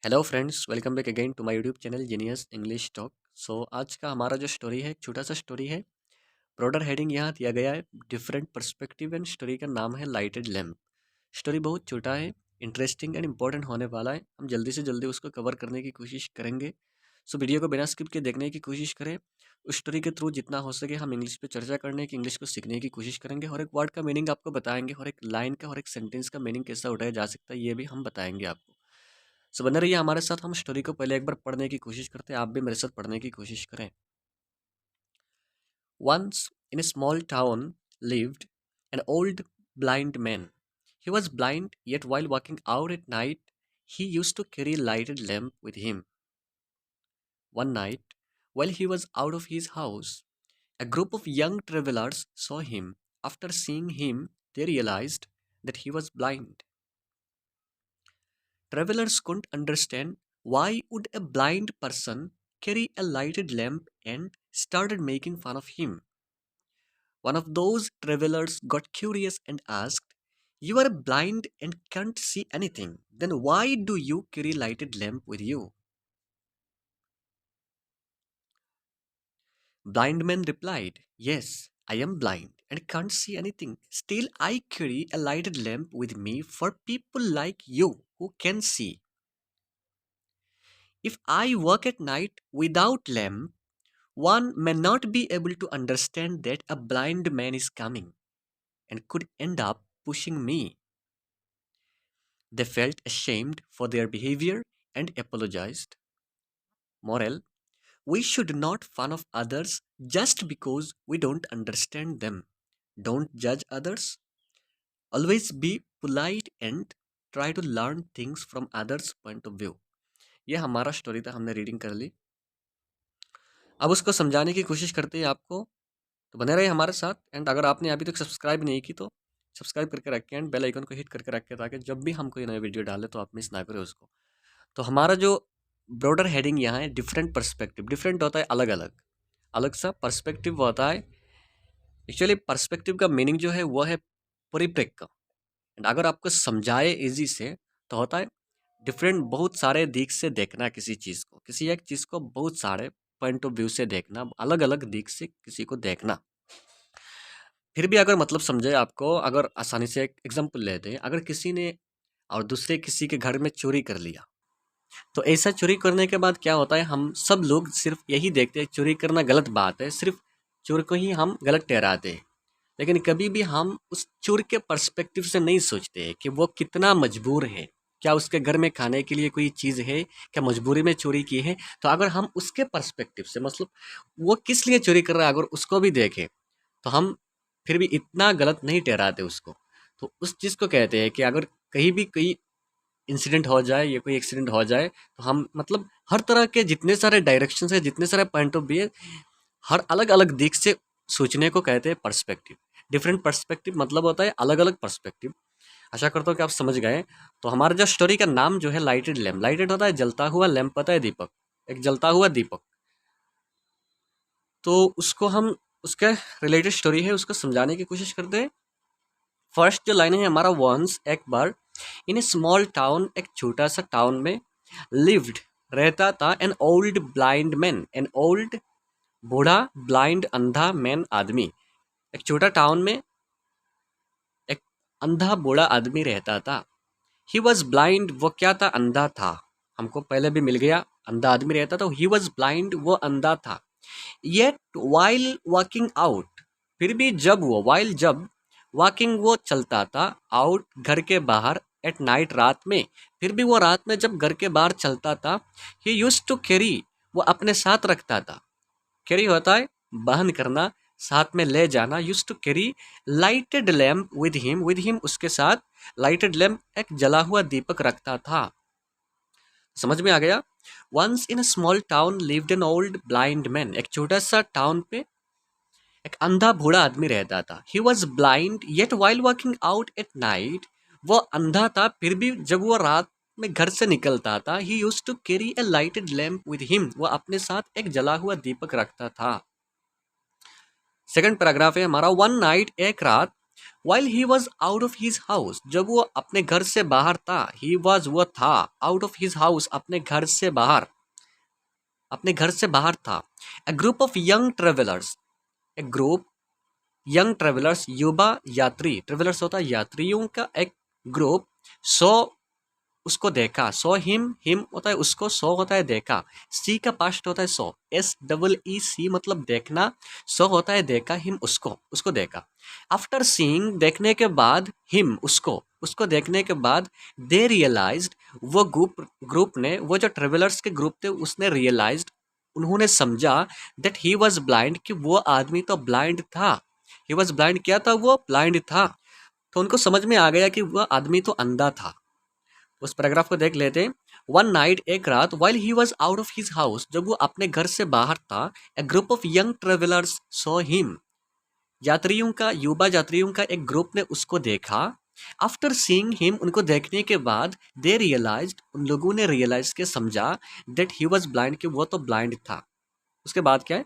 Hello friends, welcome back again to my YouTube channel genius English talk. So आज का हमारा जो story है एक छोटा सा स्टोरी है। ब्रॉडर हेडिंग यहाँ दिया गया है डिफरेंट पर्सपेक्टिव एंड स्टोरी का नाम है लाइटेड लैम्प। स्टोरी बहुत छोटा है, इंटरेस्टिंग एंड इंपॉर्टेंट होने वाला है। हम जल्दी से जल्दी उसको कवर करने की कोशिश करेंगे। सो वीडियो को बिना स्किप के देखने की कोशिश करें। उस स्टोरी के थ्रू जितना हो सके हम इंग्लिश पे चर्चा करने की, इंग्लिश को सीखने की कोशिश करेंगे और एक वर्ड का मीनिंग आपको बताएंगे और एक लाइन का और एक सेंटेंस का मीनिंग कैसा उठाया जा सकता है ये भी हम बताएंगे आपको। सो बने रहिए हमारे साथ। हम स्टोरी को पहले एक बार पढ़ने की कोशिश करते हैं, आप भी मेरे साथ पढ़ने की कोशिश करें। Once in a small town lived an old blind man. He was blind, yet while walking out at night, he used to carry a lighted lamp with him. One night, while he was out of his house, a group of young travelers saw him. After seeing him, they realized that he was blind. Travelers couldn't understand why would a blind person carry a lighted lamp and started making fun of him. One of those travelers got curious and asked, "You are blind and can't see anything. Then why do you carry lighted lamp with you?" Blind man replied, "Yes, I am blind and can't see anything. Still I carry a lighted lamp with me for people like you who can see. If I walk at night without lamp, one may not be able to understand that a blind man is coming and could end up pushing me." They felt ashamed for their behavior and apologized. Moral: we should not fun of others just because we don't understand them. Don't judge others. Always be polite and try to learn things from others' point of view. ये हमारा story था, हमने reading कर ली। अब उसको समझाने की कोशिश करते हैं आपको, तो बने रहे हमारे साथ। एंड अगर आपने अभी तक सब्सक्राइब नहीं की तो सब्सक्राइब करके रखें एंड बेल आइकन को हिट करके रखें ताकि जब भी हम कोई नई वीडियो डालें तो आप मिस ना करें उसको। तो हमारा जो ब्रॉडर हेडिंग यहाँ है डिफरेंट पर्सपेक्टिव। डिफरेंट होता है अलग अलग, अलग सा पर्सपेक्टिव होता है। एक्चुअली पर्सपेक्टिव का मीनिंग जो है वो है परिप्रेक्ष्य। एंड अगर आपको समझाए इजी से तो होता है डिफरेंट, बहुत सारे दिख से देखना किसी चीज़ को, किसी एक चीज़ को बहुत सारे पॉइंट ऑफ व्यू से देखना, अलग अलग दिख से किसी को देखना। फिर भी अगर मतलब समझे आपको, अगर आसानी से एक एग्जांपल लेते हैं, अगर किसी ने और दूसरे किसी के घर में चोरी कर लिया, तो ऐसा चोरी करने के बाद क्या होता है, हम सब लोग सिर्फ यही देखते हैं चोरी करना गलत बात है, सिर्फ चोर को ही हम गलत ठहराते हैं। लेकिन कभी भी हम उस चोर के पर्सपेक्टिव से नहीं सोचते हैं कि वो कितना मजबूर है, क्या उसके घर में खाने के लिए कोई चीज़ है, क्या मजबूरी में चोरी की है। तो अगर हम उसके पर्सपेक्टिव से, मतलब वो किस लिए चोरी कर रहा है, अगर उसको भी देखें तो हम फिर भी इतना गलत नहीं ठहराते उसको। तो उस चीज़ को कहते हैं कि अगर कहीं भी कोई इंसिडेंट हो जाए या कोई एक्सीडेंट हो जाए तो हम मतलब हर तरह के जितने सारे डायरेक्शन है, जितने सारे पॉइंट ऑफ व्यू है, हर अलग अलग दिख से सोचने को कहते हैं पर्सपेक्टिव। डिफरेंट पर्सपेक्टिव मतलब होता है अलग अलग पर्सपेक्टिव। आशा करता हूँ कि आप समझ गए। तो हमारा जो स्टोरी का नाम जो है लाइटेड लैम्प, लाइटेड होता है जलता हुआ, लैम्प पता है दीपक, एक जलता हुआ दीपक। तो उसको हम, उसका रिलेटेड स्टोरी है, उसको समझाने की कोशिश करते हैं। फर्स्ट जो लाइन है हमारा, वंस एक बार, इन ए स्मॉल टाउन, एक छोटा सा टाउन में, लिव्ड रहता था, N old blind man, an old बूढ़ा, ब्लाइंड अंधा, मैन आदमी। एक छोटा टाउन में एक अंधा बूढ़ा आदमी रहता था। ही वॉज ब्लाइंड, वो क्या था, अंधा था। हमको पहले भी मिल गया, अंधा आदमी रहता था, ही वॉज ब्लाइंड, वो अंधा था। येट वाइल वॉकिंग आउट, फिर भी जब वो, वाइल जब, वॉकिंग वो चलता था, आउट घर के बाहर, एट नाइट रात में, फिर भी वो रात में जब घर के बाहर चलता था, ही यूज्ड टू कैरी, वो अपने साथ रखता था। कैरी होता है वहन करना, साथ में ले जाना। Used to carry lighted lamp with him, उसके साथ लाइटेड लैम्प, एक जला हुआ दीपक रखता था। समझ में आ गया। Once in a small town lived an old blind man, एक छोटा सा टाउन पे एक अंधा बूढ़ा आदमी रहता था। He was blind yet while walking out at night, वो अंधा था फिर भी जब वो रात में घर से निकलता था, he used to carry a lighted lamp with him, वो अपने साथ एक जला हुआ दीपक रखता था। सेकंड पैराग्राफ है हमारा, वन नाइट, एक रात, While he was out of his house, जब वो अपने घर से बाहर था, he was वो था, out of his house अपने घर से बाहर, अपने घर से बाहर था. A group of young travelers, a group young travellers, युवा यात्री, ट्रेवलर्स होता है यात्रियों का एक ग्रुप, सो उसको देखा, सो हिम होता है उसको, सो होता है देखा, सी का पास्ट होता है सो, SEE मतलब देखना, सो होता है देखा, हिम उसको, उसको देखा. आफ्टर सीइंग देखने के बाद, हिम उसको देखने के बाद, दे रियलाइज्ड वो ग्रुप ने, वो जो ट्रेवलर्स के ग्रुप थे उसने रियलाइज्ड, उन्होंने समझा, दैट ही वॉज ब्लाइंड कि वो आदमी तो ब्लाइंड था. ही वॉज ब्लाइंड, क्या था वो, ब्लाइंड था. तो उनको समझ में आ गया कि वह आदमी तो अंधा था. उस पैराग्राफ को देख लेते हैं. वन नाइट, एक रात, while he was out of his house, जब वो अपने घर से बाहर था, a group of young travellers saw him, यात्रियों का, युवा यात्रियों का एक ग्रुप ने उसको देखा. आफ्टर सीइंग हिम, उनको देखने के बाद, दे रियलाइज्ड, उन लोगों ने रियलाइज के समझा, दैट ही वॉज ब्लाइंड, कि वो तो ब्लाइंड था. उसके बाद क्या है,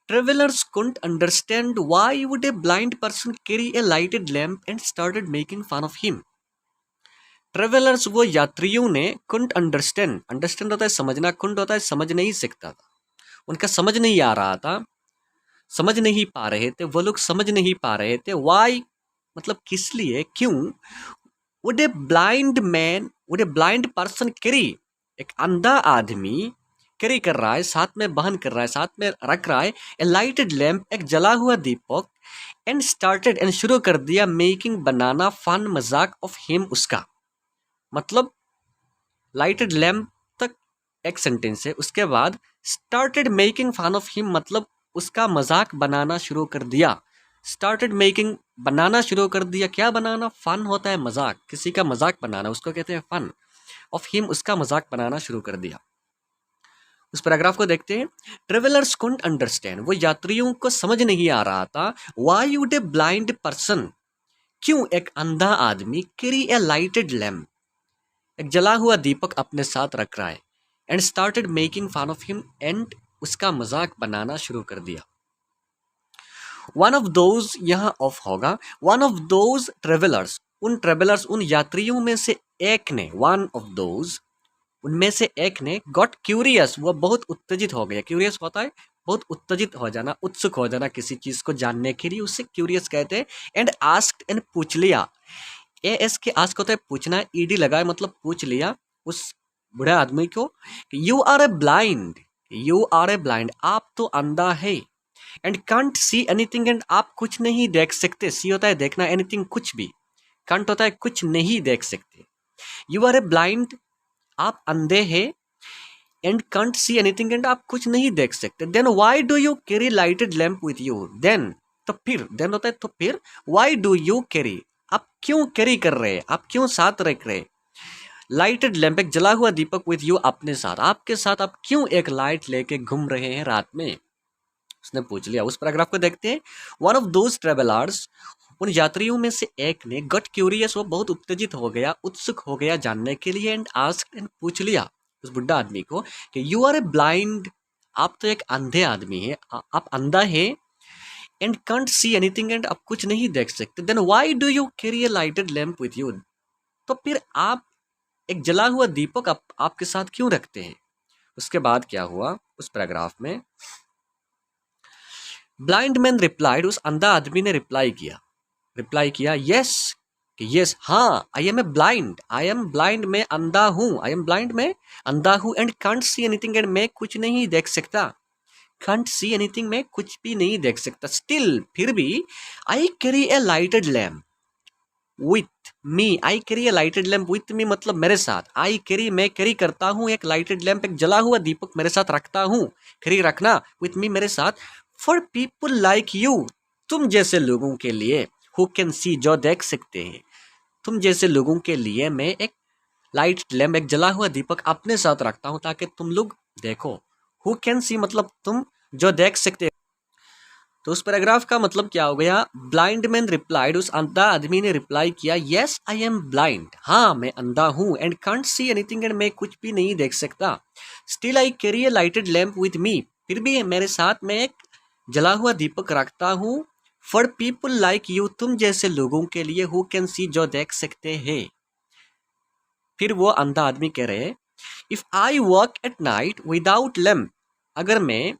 travellers couldn't understand why would a blind person carry a lighted lamp and started making fun of him. Travellers वो यात्रियों ने कुंट अंडरस्टैंड, अंडरस्टैंड होता है समझना, कुंट होता है समझ नहीं सकता था, उनका समझ नहीं आ रहा था, समझ नहीं पा रहे थे, वो लोग समझ नहीं पा रहे थे. वाई मतलब किस लिए, क्यों, would a blind man, would a blind person carry, एक अंधा आदमी कैरी कर रहा है, साथ में बहन कर रहा है, साथ में रख रहा है, ए लाइटेड लैम्प, एक जला हुआ दीपक, एंड स्टार्टेड, एंड शुरू कर दिया, मेकिंग बनाना, फन मजाक ऑफ हिम उसका. मतलब लाइटेड लैम्प तक एक सेंटेंस है, उसके बाद started making fun of him मतलब उसका मजाक बनाना शुरू कर दिया. स्टार्टेड मेकिंग बनाना शुरू कर दिया, क्या बनाना, फन होता है मजाक, किसी का मजाक बनाना, उसको कहते हैं फन. ऑफ हिम उसका मजाक बनाना शुरू कर दिया. उस पैराग्राफ को देखते हैं. ट्रेवलर्स कुडंट अंडरस्टैंड, वो यात्रियों को समझ नहीं आ रहा था, why would a blind person, क्यों एक अंधा आदमी, कैरी ए लाइटेड लैम्प, एक जला हुआ दीपक अपने साथ रख रहा है, and started making fun of him, and उसका मजाक बनाना शुरू कर दिया. वन ऑफ दोज, यहाँ ऑफ होगा, वन ऑफ दोज ट्रेवलर्स, उन ट्रेवलर्स, उन यात्रियों में से एक ने, वन ऑफ दोज, उनमें से एक ने, गॉट क्यूरियस, वो बहुत उत्तेजित हो गया. क्यूरियस होता है बहुत उत्तेजित हो जाना, उत्सुक हो जाना किसी चीज को जानने के लिए, उससे क्यूरियस कहते हैं. एंड आस्क्ड, एंड पूछ लिया, एस के आस्क होता है पूछना, ईडी लगाए मतलब पूछ लिया उस बूढ़े आदमी को, you are a blind, you are a blind, आप तो अंधा है, and can't see anything, and आप कुछ नहीं देख सकते, सी होता है देखना, एनीथिंग कुछ भी, कांट होता है कुछ नहीं देख सकते. यू आर ए ब्लाइंड, आप अंधे हैं, and can't see anything, and आप कुछ नहीं देख सकते. Then why do you carry lighted lamp with you, then तो फिर, देन होता है तो फिर, व्हाई डू यू कैरी, आप क्यों कैरी कर रहे हैं, आप क्यों साथ रख रहे, लाइटेड लैम्प, एक जला हुआ दीपक, विथ यू अपने साथ, आपके साथ आप क्यों एक लाइट लेके घूम रहे हैं रात में, उसने पूछ लिया. उस पैराग्राफ को देखते हैं. वन ऑफ दोज ट्रेवलर्स, उन यात्रियों में से एक ने, गट क्यूरियस, वो बहुत उत्तेजित हो गया, उत्सुक हो गया जानने के लिए, एंड आस्क्ड, एंड पूछ लिया उस बुढ़ा आदमी को कि यू आर ए ब्लाइंड, आप तो एक अंधे आदमी है, आप अंधा है, and can't see anything, and आप कुछ नहीं देख सकते. Then why do you carry a lighted lamp with you, तो फिर आप एक जला हुआ दीपक आपके साथ क्यों रखते हैं. उसके बाद क्या हुआ उस पैराग्राफ में, ब्लाइंड मैन रिप्लाइड, उस अंधा आदमी ने रिप्लाई किया, यस, कि यस, हाँ, I am a blind, I am blind, मैं अंधा हूँ, आई एम ब्लाइंड, मैं अंधा हूँ, and can't see anything, and मैं कुछ नहीं देख सकता, कांट सी एनीथिंग, मैं कुछ भी नहीं देख सकता. स्टिल, फिर भी, I carry a lighted lamp with me, I carry a lighted lamp with me मतलब मेरे साथ, आई कैरी, मैं कैरी करता हूँ, एक लाइटेड लैम्प, एक जला हुआ दीपक मेरे साथ रखता हूँ, कैरी रखना, विथ मी मेरे साथ, फॉर पीपल लाइक यू, तुम जैसे लोगों के लिए, हु कैन सी, जो देख सकते हैं, तुम जैसे लोगों के लिए मैं एक लाइट लैम्प, एक जला हुआ दीपक अपने साथ रखता हूँ ताकि तुम लोग देखो. हु कैन सी मतलब तुम जो देख सकते हो. तो उस पैराग्राफ का मतलब क्या हो गया, ब्लाइंड मैन रिप्लाइड, उस अंधा आदमी ने रिप्लाई किया, यस आई एम ब्लाइंड, हाँ मैं अंधा हूँ, and can't see anything, and मैं कुछ भी नहीं देख सकता. Still I carry a lighted lamp with me, फिर भी मेरे साथ मैं एक जला हुआ दीपक रखता हूँ, फॉर पीपल लाइक यू, तुम जैसे लोगों के लिए, हु कैन सी, जो देख सकते हैं। फिर वो अंधा आदमी कह रहे हैं, if I walk at night without lamp, अगर मैं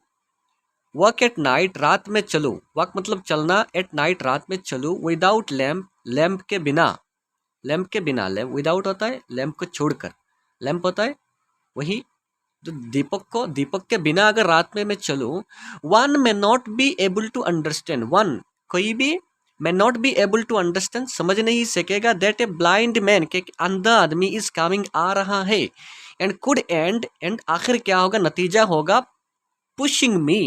वॉक एट नाइट, रात में चलूँ, वॉक मतलब चलना, एट नाइट रात में चलूँ, विदाउट लैम्प, लैम्प के बिना, लैम्प के बिना, लैम्प विदाउट होता है लैम्प को छोड़कर, लैम्प होता है वही जो दीपक के बिना अगर रात में मैं चलूँ, one may not be able to understand, one कोई भी, may not be able to understand, समझ नहीं सकेगा, that a blind man, के अंधा आदमी is coming, आ रहा है, and could end आखिर क्या होगा, नतीजा होगा, pushing me,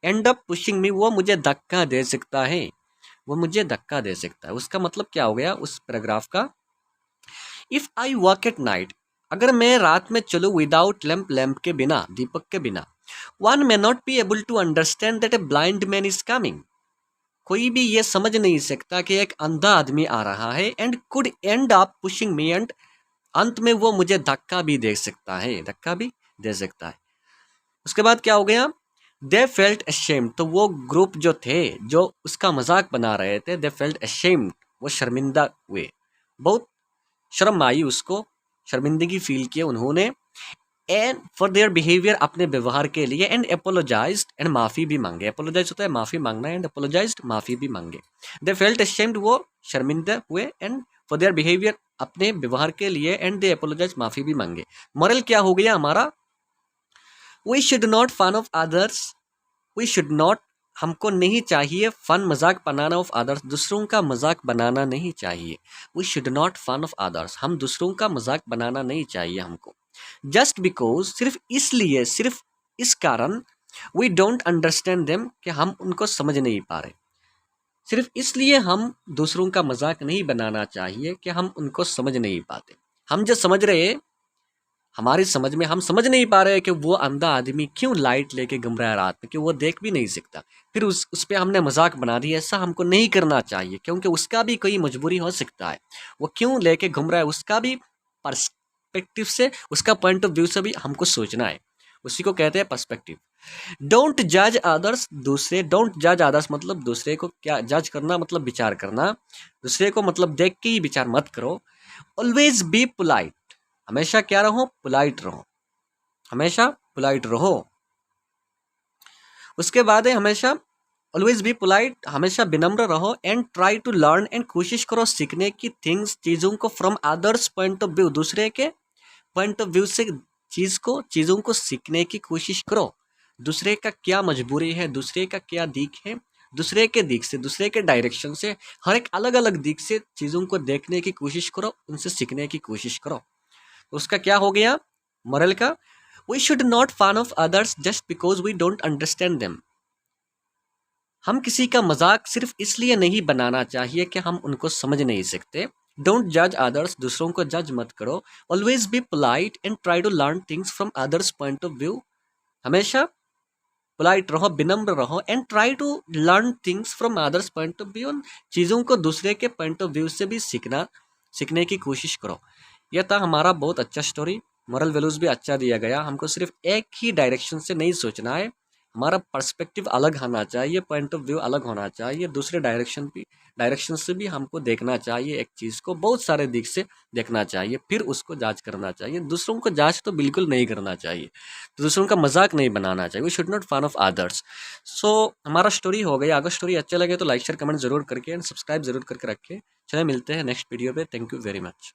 end up pushing me, वो मुझे धक्का दे सकता है, वो मुझे धक्का दे सकता है। उसका मतलब क्या हो गया उस पैराग्राफ का, if I walk at night, अगर मैं रात में चलूँ, विदाउट लैम्प, लैम्प के बिना, दीपक के बिना, one may not be able to understand that a blind man is coming, कोई भी ये समझ नहीं सकता कि एक अंधा आदमी आ रहा है, and could and up pushing me, and अंत में वो मुझे धक्का भी दे सकता है, धक्का भी दे सकता है। उसके बाद क्या हो गया, दे फेल्ट अशेम्ड, तो वो ग्रुप जो थे जो उसका मजाक बना रहे थे, दे फेल्ट अशेम्ड, वो शर्मिंदा हुए, बहुत शर्म आई उसको, शर्मिंदगी फील किए उन्होंने, एंड फॉर देयर बिहेवियर, अपने व्यवहार के लिए, एंड अपोलोजाइज्ड, एंड माफ़ी भी मांगे, अपोलोजाइज होता है माफ़ी मांगना, एंड अपोलोजाइज्ड माफ़ी भी मांगे, दे फेल्ट अशेम्ड, वो शर्मिंदा हुए, एंड फॉर देयर बिहेवियर, अपने व्यवहार के लिए, एंड दे अपोलोजाइज, माफ़ी भी मांगे। मॉरल क्या हो गया हमारा, we should not fun of others, we should not, हमको नहीं चाहिए, फन मजाक बनाना, ऑफ अदर्स, दूसरों का मजाक बनाना नहीं चाहिए, we should not fun of others, हम दूसरों का मजाक बनाना नहीं चाहिए हमको, जस्ट बिकॉज, सिर्फ इसलिए, सिर्फ इस कारण, वी डोंट अंडरस्टैंड देम, कि हम उनको समझ नहीं पा रहे, सिर्फ इसलिए हम दूसरों का मजाक नहीं बनाना चाहिए कि हम उनको समझ नहीं पाते, हम जो समझ रहे, हमारी समझ में हम समझ नहीं पा रहे कि वो अंधा आदमी क्यों लाइट लेके घूम रहा है रात में, कि वो देख भी नहीं सकता, फिर उस पर हमने मजाक बना दी, ऐसा हमको नहीं करना चाहिए, क्योंकि उसका भी कोई मजबूरी हो सकता है, वो क्यों लेके घूम रहा है, उसका भी पर्सपेक्टिव से, उसका पॉइंट ऑफ व्यू से भी हमको सोचना है, उसी को कहते हैं पर्सपेक्टिव। डोंट जज अदर्स, दूसरे, डोंट जज अदर्स मतलब दूसरे को क्या जज करना, मतलब विचार करना, दूसरे को मतलब देख के ही विचार मत करो। ऑलवेज बी पोलाइट, हमेशा क्या रहो, पोलाइट रहो, हमेशा पोलाइट रहो। उसके बाद है हमेशा ऑलवेज बी पोलाइट, हमेशा विनम्र रहो, and try to learn, and कोशिश करो सीखने की, थिंग्स, चीज़ों को, from others point of view, दूसरे के पॉइंट ऑफ व्यू से चीज़ों को सीखने की कोशिश करो, दूसरे का क्या मजबूरी है, दूसरे का क्या दिक है, दूसरे के दिक से, दूसरे के डायरेक्शन से, हर एक अलग अलग दिक से चीज़ों को देखने की कोशिश करो, उनसे सीखने की कोशिश करो। उसका क्या हो गया मॉरल का, we should not fun of others just because we don't understand them, हम किसी का मजाक सिर्फ इसलिए नहीं बनाना चाहिए कि हम उनको समझ नहीं सकते। डोंट जज अदर्स, दूसरों को जज मत करो। Always be polite and try to learn things from others point of view, हमेशा पोलाइट रहो, विनम्र रहो, and try to learn things from others point of view, चीज़ों को दूसरे के पॉइंट ऑफ व्यू से भी सीखने की कोशिश करो। यह था हमारा बहुत अच्छा स्टोरी, मॉरल वैल्यूज़ भी अच्छा दिया गया, हमको सिर्फ एक ही डायरेक्शन से नहीं सोचना है, हमारा पर्सपेक्टिव अलग आना चाहिए, पॉइंट ऑफ व्यू अलग होना चाहिए, दूसरे डायरेक्शन से भी हमको देखना चाहिए, एक चीज़ को बहुत सारे दिख से देखना चाहिए, फिर उसको जांच करना चाहिए, दूसरों को जांच तो बिल्कुल नहीं करना चाहिए, तो दूसरों का मजाक नहीं बनाना चाहिए, we should not fun of others. So हमारा स्टोरी हो गया, अगर स्टोरी अच्छा लगे तो लाइक शेयर कमेंट जरूर करके एंड सब्सक्राइब जरूर करके रखें। चलिए मिलते हैं नेक्स्ट वीडियो पे, थैंक यू वेरी मच।